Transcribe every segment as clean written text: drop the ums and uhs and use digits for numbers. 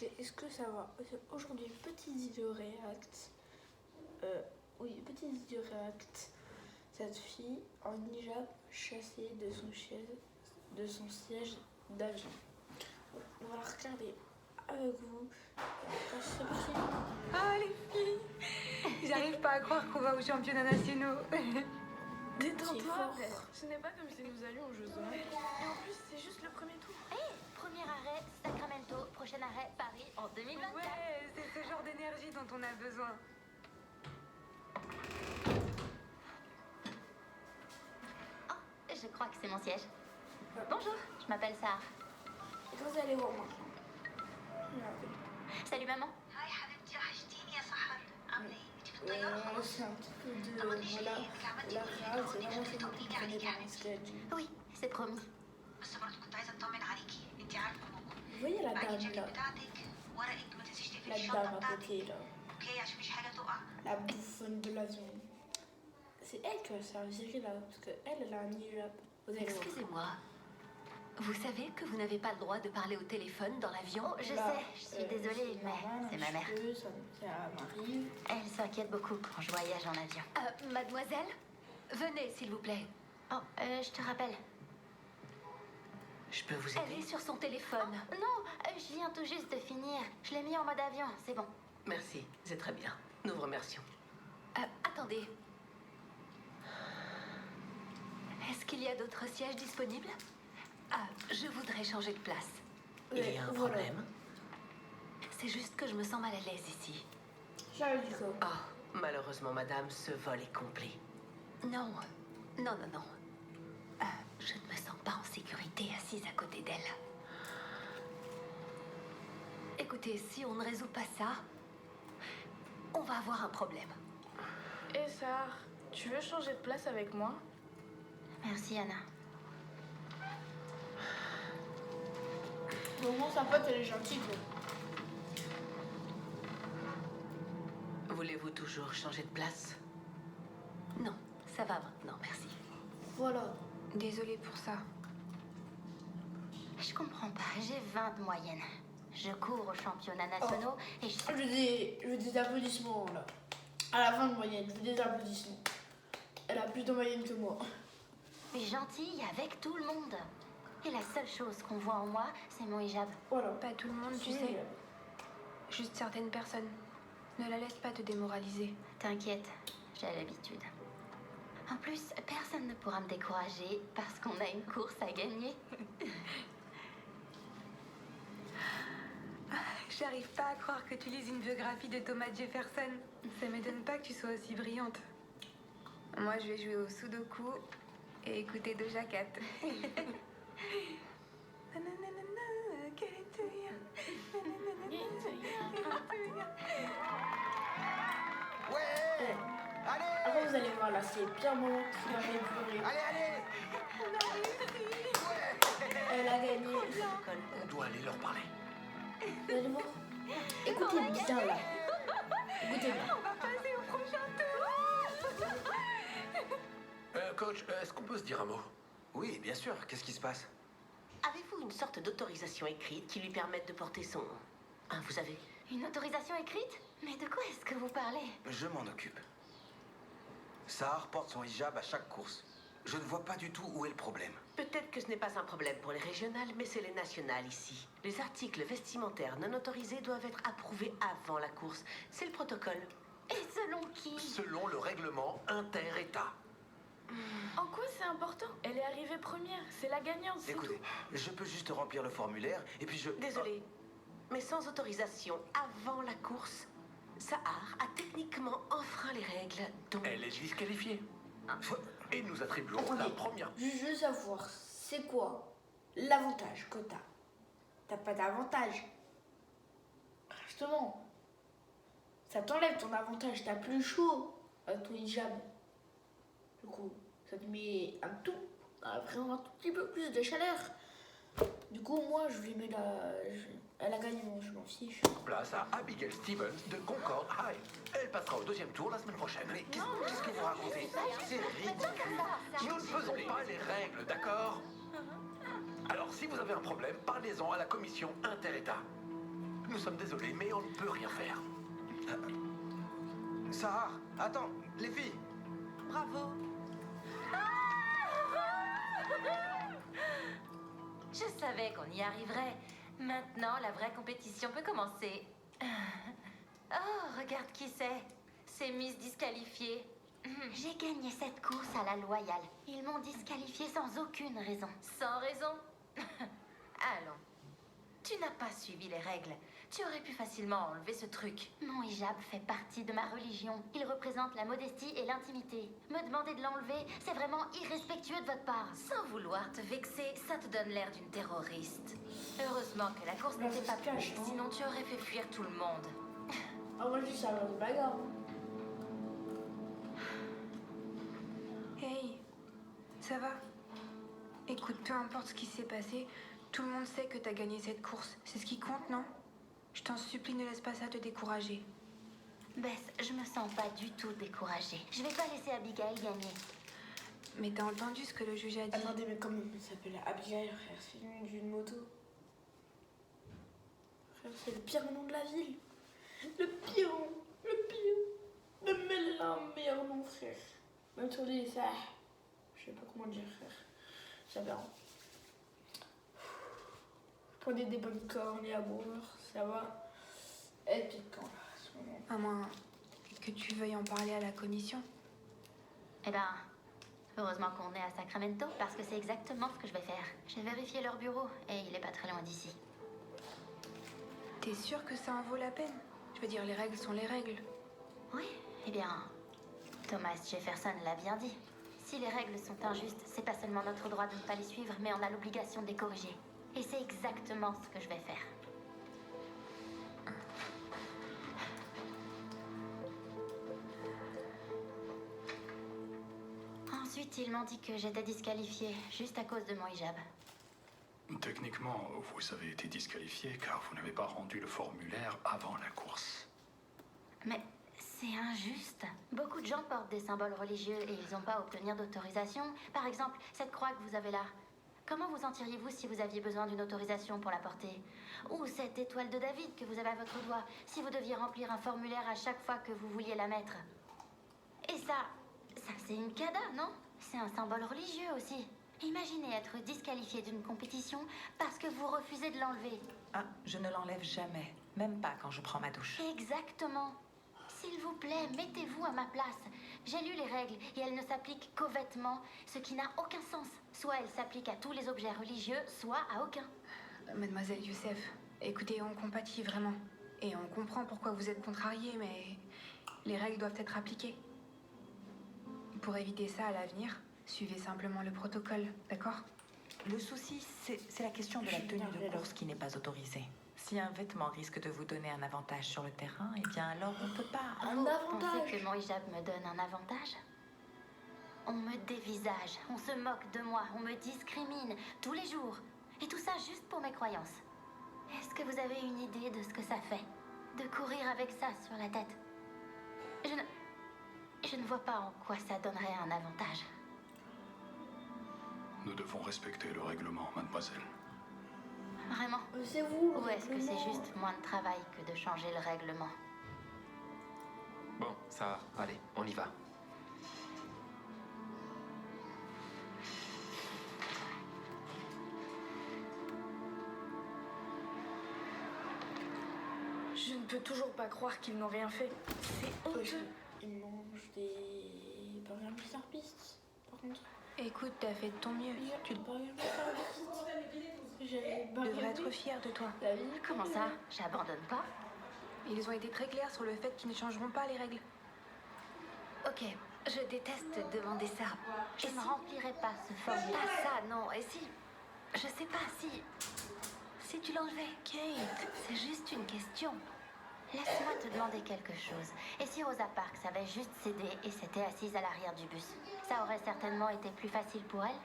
Ok, est-ce que ça va? Aujourd'hui, petite vidéo react. Oui, petite vidéo react. Cette fille en hijab chassée de son siège d'avion. On va la regarder avec vous. C'est parti. Ah les filles, j'arrive pas à croire qu'on va aux championnats nationaux. Détends-toi. Ce n'est pas comme si nous allions aux Jeux Olympiques. Et en plus, c'est juste le premier tour. Premier arrêt, Sacramento. Prochain arrêt, Paris en 2024. Ouais, c'est ce genre d'énergie dont on a besoin. Oh, je crois que c'est mon siège. Bonjour, je m'appelle Sarah. Et quand vous allez voir moi. Salut maman. C'est un petit peu de. Voilà. La phrase, c'est vraiment ce que vous comprenez dans le sketch. Oui, c'est promis. Vous voyez la dame là? La dame à côté là. La bouffonne de l'avion. C'est elle que ça virer là, parce qu'elle a un hijab. Vous allez voir. Excusez-moi. Vous savez que vous n'avez pas le droit de parler au téléphone dans l'avion? Je Là, sais, je suis désolée, mais normal, c'est ma mère. Ça m'arrive. Elle s'inquiète beaucoup quand je voyage en avion. Mademoiselle, venez s'il vous plaît. Oh, je te rappelle. Je peux vous aider? Elle est sur son téléphone. Non, je viens tout juste de finir. Je l'ai mis en mode avion, c'est bon. Merci, c'est très bien. Nous vous remercions. Attendez. Est-ce qu'il y a d'autres sièges disponibles? Je voudrais changer de place. Il y a un problème? C'est juste que je me sens mal à l'aise ici. J'avais dit quoi? Oh, malheureusement, madame, ce vol est complet. Non, non. Je ne me sens pas en sécurité assise à côté d'elle. Écoutez, si on ne résout pas ça, on va avoir un problème. Et Sarah, tu veux changer de place avec moi? Merci Anna. Au moins sa pote elle est gentille quoi. Voulez-vous toujours changer de place? Non, ça va maintenant, merci. Voilà. Désolée pour ça. Je comprends pas, j'ai 20 de moyenne. Je cours aux championnats nationaux et je... Je veux des applaudissements là. À la fin de moyenne, je veux des applaudissements. Elle a plus de moyenne que moi. gentille avec tout le monde. Et la seule chose qu'on voit en moi, c'est mon hijab. Voilà. Pas tout le monde, tu sais. Juste certaines personnes. Ne la laisse pas te démoraliser. T'inquiète, j'ai l'habitude. En plus, personne ne pourra me décourager parce qu'on a une course à gagner. J'arrive pas à croire que tu lises une biographie de Thomas Jefferson. Ça m'étonne pas que tu sois aussi brillante. Moi, je vais jouer au Sudoku et écouter Doja Cat. Ouais! Allez! Après vous allez voir là, c'est bien moment qu'il a fait pleurer. Allez! Elle a gagné. On doit aller leur parler. Vous allez voir. Écoutez bien là. Écoutez bien. On va passer au prochain tour. Coach, est-ce qu'on peut se dire un mot? Oui, bien sûr. Qu'est-ce qui se passe? Avez-vous une sorte d'autorisation écrite qui lui permette de porter son... vous savez... Une autorisation écrite? Mais de quoi est-ce que vous parlez? Je m'en occupe. Sahar porte son hijab à chaque course. Je ne vois pas du tout où est le problème. Peut-être que ce n'est pas un problème pour les régionales, mais c'est les nationales ici. Les articles vestimentaires non autorisés doivent être approuvés avant la course. C'est le protocole. Et selon qui? Selon le règlement inter-État. En quoi c'est important? Elle est arrivée première, c'est la gagnante, c'est tout. Écoutez, je peux juste remplir le formulaire et puis je... Désolée, mais sans autorisation avant la course, Sahar a techniquement enfreint les règles, donc... Elle est disqualifiée. Et nous attribuons la Attendez, première... je veux savoir, c'est quoi l'avantage que t'as? T'as pas d'avantage. Justement, ça t'enlève ton avantage, t'as plus chaud à ton hijab. Du coup, ça te met vraiment un tout petit peu plus de chaleur. Du coup, moi, je lui mets elle a gagné, je m'en fiche. Place à Abigail Stevens de Concord High. Elle passera au deuxième tour la semaine prochaine. Mais qu'est-ce que vous racontez? C'est ridicule. Nous ne faisons pas les règles, d'accord? Alors, si vous avez un problème, parlez-en à la commission inter-État. Nous sommes désolés, mais on ne peut rien faire. Sarah, attends, les filles. Bravo. Je savais qu'on y arriverait. Maintenant, la vraie compétition peut commencer. Oh, regarde qui c'est. C'est Miss disqualifiée. J'ai gagné cette course à la loyale. Ils m'ont disqualifiée sans aucune raison. Sans raison. Allons. Tu n'as pas suivi les règles. Tu aurais pu facilement enlever ce truc. Mon hijab fait partie de ma religion. Il représente la modestie et l'intimité. Me demander de l'enlever, c'est vraiment irrespectueux de votre part. Sans vouloir te vexer, ça te donne l'air d'une terroriste. Heureusement que la course n'était pas cache, publique, sinon tu aurais fait fuir tout le monde. Ah, moi, je dis ça va de bagarre. Hey, ça va? Écoute, peu importe ce qui s'est passé, tout le monde sait que t'as gagné cette course. C'est ce qui compte, non? Je t'en supplie, ne laisse pas ça te décourager. Bess, je me sens pas du tout découragée. Je vais pas laisser Abigail gagner. Mais t'as entendu ce que le juge a dit? Attendez, mais comment il s'appelle Abigail, frère? C'est le nom d'une moto. Frère, c'est le pire nom de la ville. Le pire nom. Le pire. Même elle a un meilleur nom, frère. Même sur les... ça... Je sais pas comment dire, frère. C'est aberrant. Prenez des bonnes cornes et à boire, ça va être piquant, là, à ce moment. À moins que tu veuilles en parler à la commission. Eh ben, heureusement qu'on est à Sacramento, parce que c'est exactement ce que je vais faire. J'ai vérifié leur bureau, et il est pas très loin d'ici. T'es sûr que ça en vaut la peine? Je veux dire, les règles sont les règles. Oui, eh bien, Thomas Jefferson l'a bien dit. Si les règles sont injustes, c'est pas seulement notre droit de ne pas les suivre, mais on a l'obligation de les corriger. Et c'est exactement ce que je vais faire. Ensuite, ils m'ont dit que j'étais disqualifiée, juste à cause de mon hijab. Techniquement, vous avez été disqualifié car vous n'avez pas rendu le formulaire avant la course. Mais c'est injuste. Beaucoup de gens portent des symboles religieux et ils n'ont pas à obtenir d'autorisation. Par exemple, cette croix que vous avez là. Comment vous sentiriez-vous si vous aviez besoin d'une autorisation pour la porter? Ou cette étoile de David que vous avez à votre doigt, si vous deviez remplir un formulaire à chaque fois que vous vouliez la mettre? Et ça c'est une cada, non? C'est un symbole religieux aussi. Imaginez être disqualifié d'une compétition parce que vous refusez de l'enlever. Ah, je ne l'enlève jamais, même pas quand je prends ma douche. Exactement. S'il vous plaît, mettez-vous à ma place. J'ai lu les règles et elles ne s'appliquent qu'aux vêtements, ce qui n'a aucun sens. Soit elles s'appliquent à tous les objets religieux, soit à aucun. Mademoiselle Youssef, écoutez, on compatit vraiment. Et on comprend pourquoi vous êtes contrariée, mais les règles doivent être appliquées. Pour éviter ça à l'avenir, suivez simplement le protocole, d'accord? Le souci, c'est la question de la tenue de course qui n'est pas autorisée. Si un vêtement risque de vous donner un avantage sur le terrain, eh bien alors on ne peut pas. Un Vous avantage. pensez que mon hijab me donne un avantage? On me dévisage, on se moque de moi, on me discrimine tous les jours. Et tout ça juste pour mes croyances. Est-ce que vous avez une idée de ce que ça fait de courir avec ça sur la tête? Je ne vois pas en quoi ça donnerait un avantage. Nous devons respecter le règlement, mademoiselle. Vraiment? C'est vous. Ou est-ce que c'est juste moins de travail que de changer le règlement? Bon, ça, allez, on y va. Je ne peux toujours pas croire qu'ils n'ont rien fait. C'est honteux. Ils mangent des burgers Mr Beast, par contre. Écoute, t'as fait de ton mieux. Tu te burgers Mr Beast. J'ai devrais être fière de toi. La vie. Comment ça? J'abandonne pas? Ils ont été très clairs sur le fait qu'ils ne changeront pas les règles. Ok, je déteste demander ça. Je ne remplirai pas ce formulaire. Pas ça, non. Et si... Je sais pas, si... Si tu l'enlevais. Kate, c'est juste une question. Laisse-moi te demander quelque chose. Et si Rosa Parks avait juste cédé et s'était assise à l'arrière du bus? Ça aurait certainement été plus facile pour elle?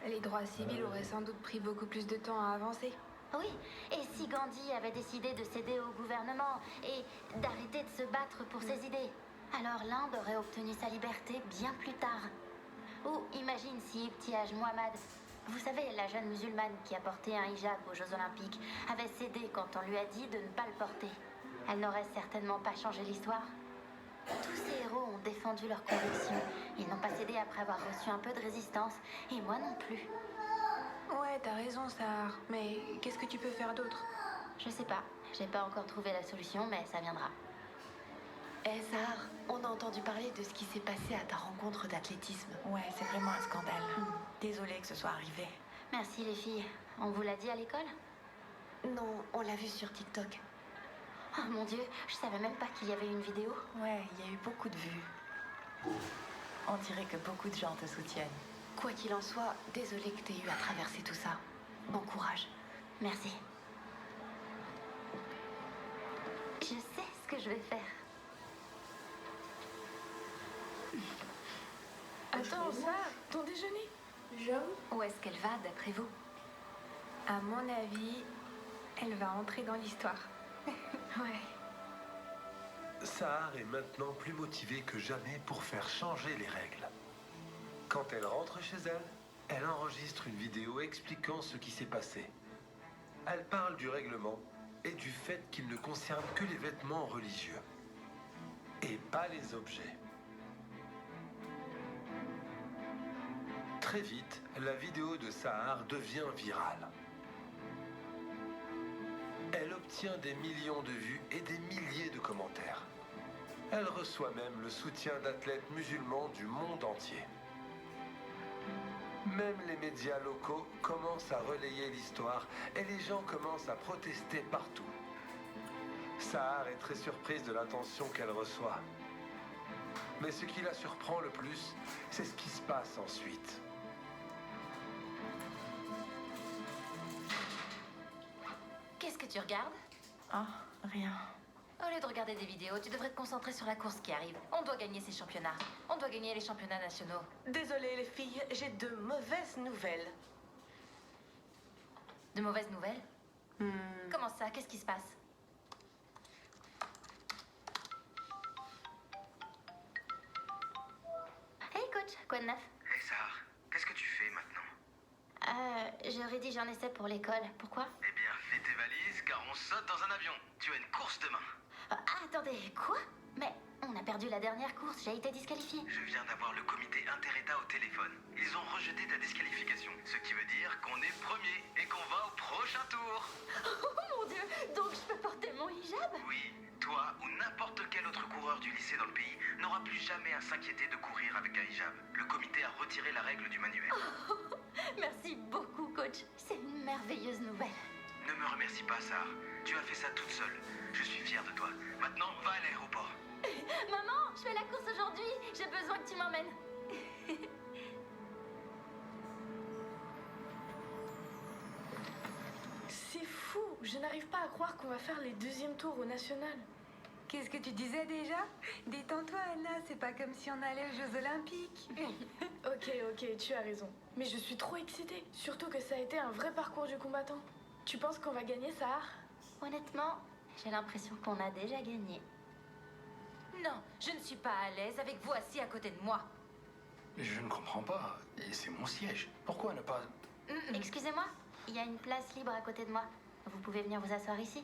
Les droits civils auraient sans doute pris beaucoup plus de temps à avancer. Oui, et si Gandhi avait décidé de céder au gouvernement et d'arrêter de se battre pour ses idées? Alors l'Inde aurait obtenu sa liberté bien plus tard. Ou imagine si Ibtihaj Muhammad Vous savez, la jeune musulmane qui a porté un hijab aux Jeux Olympiques avait cédé quand on lui a dit de ne pas le porter. Elle n'aurait certainement pas changé l'histoire. Tous ces héros ont défendu leurs convictions. Ils n'ont pas cédé après avoir reçu un peu de résistance. Et moi non plus. Ouais, t'as raison, Sahar. Mais qu'est-ce que tu peux faire d'autre? Je sais pas. J'ai pas encore trouvé la solution, mais ça viendra. Eh, Sahar, on a entendu parler de ce qui s'est passé à ta rencontre d'athlétisme. Ouais, c'est vraiment un scandale. Désolée que ce soit arrivé. Merci les filles. On vous l'a dit à l'école? Non, on l'a vu sur TikTok. Oh mon Dieu, je savais même pas qu'il y avait une vidéo. Ouais, il y a eu beaucoup de vues. On dirait que beaucoup de gens te soutiennent. Quoi qu'il en soit, désolée que t'aies eu à traverser tout ça. Bon courage. Merci. Je sais ce que je vais faire. Attends, ça, ton déjeuner? J'avoue. Où est-ce qu'elle va, d'après vous? À mon avis, elle va entrer dans l'histoire. Ouais. Sahar est maintenant plus motivée que jamais pour faire changer les règles. Quand elle rentre chez elle, elle enregistre une vidéo expliquant ce qui s'est passé. Elle parle du règlement et du fait qu'il ne concerne que les vêtements religieux et pas les objets. Très vite, la vidéo de Sahar devient virale. Elle obtient des millions de vues et des milliers de commentaires. Elle reçoit même le soutien d'athlètes musulmans du monde entier. Même les médias locaux commencent à relayer l'histoire et les gens commencent à protester partout. Sahar est très surprise de l'attention qu'elle reçoit. Mais ce qui la surprend le plus, c'est ce qui se passe ensuite. Qu'est-ce que tu regardes? Ah, rien. Au lieu de regarder des vidéos, tu devrais te concentrer sur la course qui arrive. On doit gagner ces championnats. On doit gagner les championnats nationaux. Désolée les filles, j'ai de mauvaises nouvelles. De mauvaises nouvelles? Comment ça? Qu'est-ce qui se passe? Hey coach, quoi de neuf? Hey Sahar, qu'est-ce que tu fais maintenant? Je rédige un essai pour l'école. Pourquoi? Eh bien, fais tes valises car on saute dans un avion. Tu as une course demain. Attendez, quoi? Mais on a perdu la dernière course, j'ai été disqualifiée. Je viens d'avoir le comité inter-État au téléphone. Ils ont rejeté ta disqualification. Ce qui veut dire qu'on est premier et qu'on va au prochain tour. Oh mon Dieu, donc je peux porter mon hijab? Oui, toi ou n'importe quel autre coureur du lycée dans le pays n'aura plus jamais à s'inquiéter de courir avec un hijab. Le comité a retiré la règle du manuel. Merci beaucoup coach, c'est une merveilleuse nouvelle. Ne me remercie pas, Sahar. Tu as fait ça toute seule. Je suis fier de toi. Maintenant, va à l'aéroport. Maman, je fais la course aujourd'hui, j'ai besoin que tu m'emmènes. C'est fou, je n'arrive pas à croire qu'on va faire les deuxièmes tours au national. Qu'est-ce que tu disais déjà? Détends-toi, Anna, c'est pas comme si on allait aux Jeux Olympiques. Ok, tu as raison. Mais je suis trop excitée, surtout que ça a été un vrai parcours du combattant. Tu penses qu'on va gagner, Sahar? Honnêtement, j'ai l'impression qu'on a déjà gagné. Non, je ne suis pas à l'aise avec vous assis à côté de moi. Je ne comprends pas. Et c'est mon siège. Pourquoi ne pas... Excusez-moi, il y a une place libre à côté de moi. Vous pouvez venir vous asseoir ici?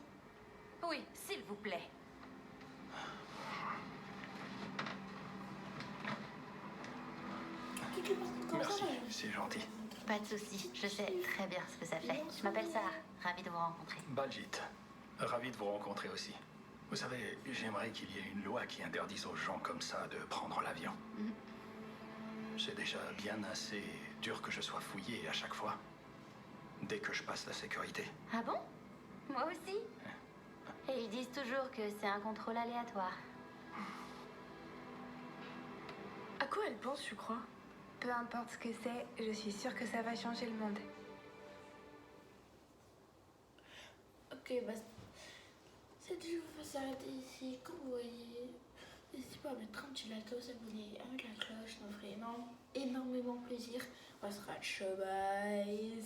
Oui, s'il vous plaît. Merci, c'est gentil. Pas de souci, je sais très bien ce que ça fait. Je m'appelle Sahar, ravie de vous rencontrer. Baljit, ravi de vous rencontrer aussi. Vous savez, j'aimerais qu'il y ait une loi qui interdise aux gens comme ça de prendre l'avion. C'est déjà bien assez dur que je sois fouillé à chaque fois. Dès que je passe la sécurité. Ah bon? Moi aussi. Et ils disent toujours que c'est un contrôle aléatoire. À quoi elle pense, tu crois? Peu importe ce que c'est, je suis sûre que ça va changer le monde. Ok, bah cette vidéo va s'arrêter ici. Comme vous voyez, n'hésitez pas à mettre un petit like, à vous abonner, à mettre la cloche, ça me ferait énormément plaisir. On sera bye.